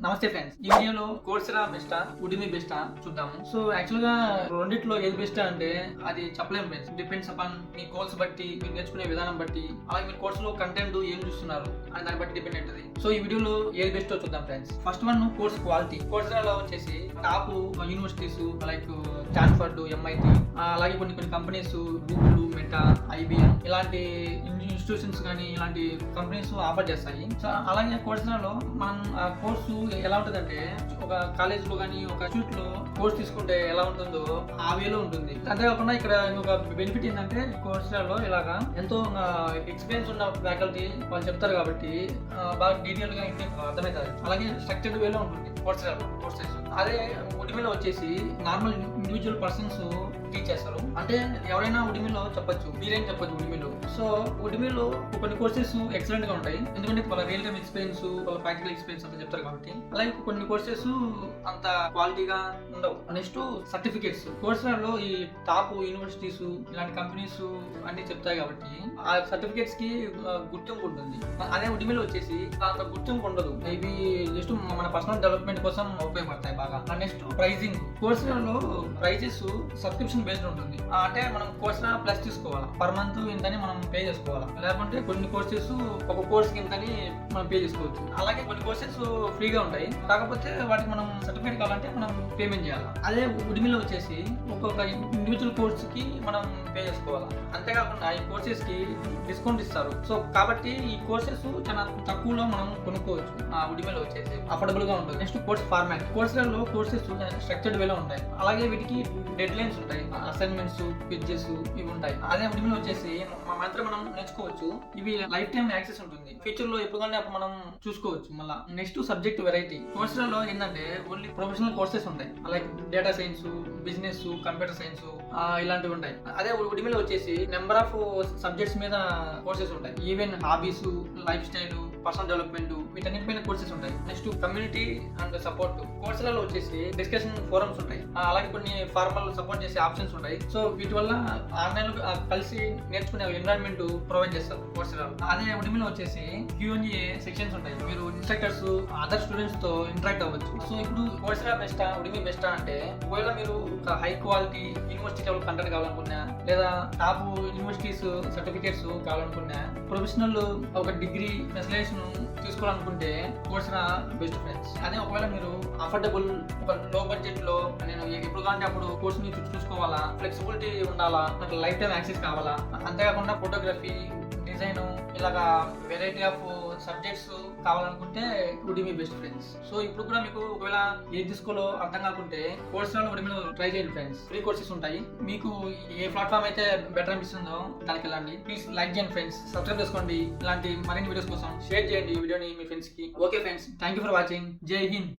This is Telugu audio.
నమస్తే ఫ్రెండ్స్, ఈ వీడియోలో కోర్సెరా బెస్టా ఉడిమి బెస్టా చూద్దాము. సో యాక్చువల్ గా రెండిట్లో ఏది బెస్ట్ అంటే అది చెప్పలేము friends. Depends upon me course బట్టి, మీరు నేర్చుకునే విధానం బట్టి, అలాగే మీ కోర్స్ లో కంటెంట్ ఏం చూస్తున్నారు అని దాన్ని బట్టి డిపెండ్ అవుతుంది. సో ఈ వీడియోలో ఏది బెస్టో చూద్దాం friends. First one course quality. కోర్సెరాలో వచ్చేసి top universities like Stanford, MIT, అలాగే కొన్ని కంపెనీస్ గూగుల్, మెటా, IBM ఇలాంటి ఇన్స్టిట్యూషన్స్ కానీ ఇలాంటి కంపెనీస్ ఆఫర్ చేస్తాయి. సో అలాగే కోర్సెరాలో మనం ఆ కోర్సు ఎలా ఉంటుందంటే, ఒక కాలేజ్ లో కానీ ఒక ఇన్స్టిట్యూట్ లో కోర్స్ తీసుకుంటే ఎలా ఉంటుందో ఆ వేలో ఉంటుంది. అంతేకాకుండా ఇక్కడ ఒక బెనిఫిట్ ఏంటంటే కోర్సెరాలో ఇలాగా ఎంతో ఎక్స్పీరియన్స్ ఉన్న ఫ్యాకల్టీ వాళ్ళు చెప్తారు కాబట్టి బాగా డీటెయిల్ గా అర్థమవుతుంది. అలాగే స్ట్రక్చర్డ్ వేలో ఉంటుంది కోర్సెరాలో కోర్సెస్. అదే ఉడిమిలో వచ్చేసి నార్మల్ ఇండివిజువల్ పర్సన్స్ టీచ్ చేస్తారు. అంటే ఎవరైనా ఉడిమిలో చెప్పొచ్చు, మీరేం చెప్పొచ్చు ఉడిమిలో. సో ఉడిమిలో కొన్ని కోర్సెస్ ఎక్సలెంట్ గా ఉంటాయి, ఎందుకంటే వాళ్ళ రియల్ టైమ్ ఎక్స్పీరియన్స్, వాళ్ళ ప్రాక్టికల్ ఎక్స్పీరియన్స్ అంతా చెప్తారు కాబట్టి. అలాగే కొన్ని కోర్సెస్ అంత క్వాలిటీగా ఉండవు. Next certificates. కోర్సులలో ఈ టాప్ యూనివర్సిటీస్ ఇలాంటి కంపెనీస్ అన్ని చెప్తాయి కాబట్టి ఆ సర్టిఫికేట్స్ కి గుర్తింపు ఉంటుంది. అదే ఉడిమిలో వచ్చేసి అంత గుర్తింపు ఉండదు. ఇవి జస్ట్ మన పర్సనల్ డెవలప్మెంట్ కోసం ఉపయోగపడతాయి బాగా. Next pricing. కోర్సులలో ప్రైజెస్ సబ్స్క్రిప్షన్ బేస్డ్ ఉంటుంది. అంటే మనం కోర్సులో ప్లస్ తీసుకోవాలి, పర్ మంత్ ఇంతని మనం పే చేసుకోవాలి. లేకుంటే కొన్ని కోర్సెస్ ఒక కోర్స్ కి ఇంతని మనం పే చేసుకోవచ్చు. అలాగే కొన్ని కోర్సెస్ ఫ్రీగా ఉంటాయి, కాకపోతే వాటికి మనం సర్టిఫికేట్ కావాలంటే మనం పేమెంట్ చేయాలి. అదే ఉడిమిలో వచ్చేసి ఒక్కొక్క ఇండివిజువల్ కోర్స్ కి మనం పే చేసుకోవాలి. అంతేకాకుండా ఈ కోర్సెస్ కి డిస్కౌంట్ ఇస్తారు. సో కాబట్టి ఈ కోర్సెస్ చాలా తక్కువలో మనం కొనుక్కోవచ్చు. ఆ ఉడిమిలో వచ్చేసి అఫోర్డబుల్ గా ఉంటుంది. Next course format. కోర్సులలో కోర్సెస్ స్ట్రక్చర్డ్ వేలో ఉంటాయి. అలాగే వీటికి డెడ్ లైన్స్ ఉంటాయి, అసైన్మెంట్స్, క్విజెస్ ఇవి ఉంటాయి. అదే ఉడిమిలో వచ్చేసి మాత్రం మనం నేర్చుకోవచ్చు. ఇవి లైఫ్ టైం యాక్సెస్ ఉంటుంది. ఫ్యూచర్ లో ఎప్పుడు కానీ అప్పుడు మనం చూసుకోవచ్చు. మళ్ళీ నెక్స్ట్ సబ్జెక్ట్ వెరైటీ. కోర్సులలో ఏంటంటే ఓన్లీ ప్రొఫెషనల్ కోర్సెస్ ఉంటాయి, like data science, business, computer science ఇలాంటివి ఉంటాయి. అదే ఉడిమిలో వచ్చేసి నెంబర్ ఆఫ్ సబ్జెక్ట్స్ మీద కోర్సెస్ ఉంటాయి. Even hobbies, lifestyle, personal development వీటన్నిటిపైన కోర్సెస్ ఉంటాయి. Next community and support. కోర్సులలో వచ్చేసి డిస్కషన్ ఫోరమ్స్ ఉంటాయి, అలాగే కొన్ని ఫార్మల్ సపోర్ట్ చేసే ఆప్షన్స్ ఉంటాయి. సో వీటి వల్ల ఆన్లైన్ లో కలిసి నేర్చుకునే ఎన్విరాన్మెంట్ ప్రొవైడ్ చేస్తారు కోర్సులలో. అదే ఉడిమిలో వచ్చేసి Q&A సెక్షన్స్ ఉంటాయి, మీరు ఇన్స్ట్రక్టర్స్, అదర్ స్టూడెంట్స్ తో ఇంటరాక్ట్ అవ్వచ్చు. సో ఇప్పుడు కోర్సురా బెస్టా ఉడిమి బెస్టా అంటే, ఒకవేళ మీరు ఒక high quality university level content కావాలనుకున్నా, లేదా టాప్ యూనివర్సిటీస్ సర్టిఫికేట్స్ కావాలనుకున్నా, ప్రొఫెషనల్ ఒక డిగ్రీ మెస్లేషన్ తీసుకోవాలనుకుంటే కోర్సురా బెస్ట్ ఫ్రెండ్స్. అదే ఒకవేళ మీరు అఫోర్డబుల్, ఒక లో బడ్జెట్ లో నేను ఎప్పుడు కావాలంటే అప్పుడు కోర్స్ ని చూసుకోవాలా, ఫ్లెక్సిబిలిటీ ఉండాలా, నాకు లైఫ్ టైం యాక్సెస్ కావాలా, అంతేకాకుండా ఫోటోగ్రఫీ, డిజైన్ ఇలాగా వెరైటీ ఆఫ్ సబ్జెక్ట్స్ కావాలనుకుంటే ఉడిమి బెస్ట్ ఫ్రెండ్స్. సో ఇప్పుడు కూడా మీకు ఒకవేళ ఏది తీసుకోవాలో అర్థం కాకుంటే కోర్సులలో ఉడిమిలో ట్రై చేయండి ఫ్రెండ్స్. ఫ్రీ కోర్సెస్ ఉంటాయి. మీకు ఏ ప్లాట్ఫామ్ అయితే బెటర్ అనిపిస్తుందో దానికి వెళ్ళండి. ప్లీజ్ లైక్ చేయండి ఫ్రెండ్స్, సబ్స్క్రైబ్ చేసుకోండి. ఇలాంటి మరిన్ని వీడియోస్ కోసం షేర్ చేయండి ఈ వీడియోని మీ ఫ్రెండ్స్ కి. Okay friends, thank you for watching. జై హింద్.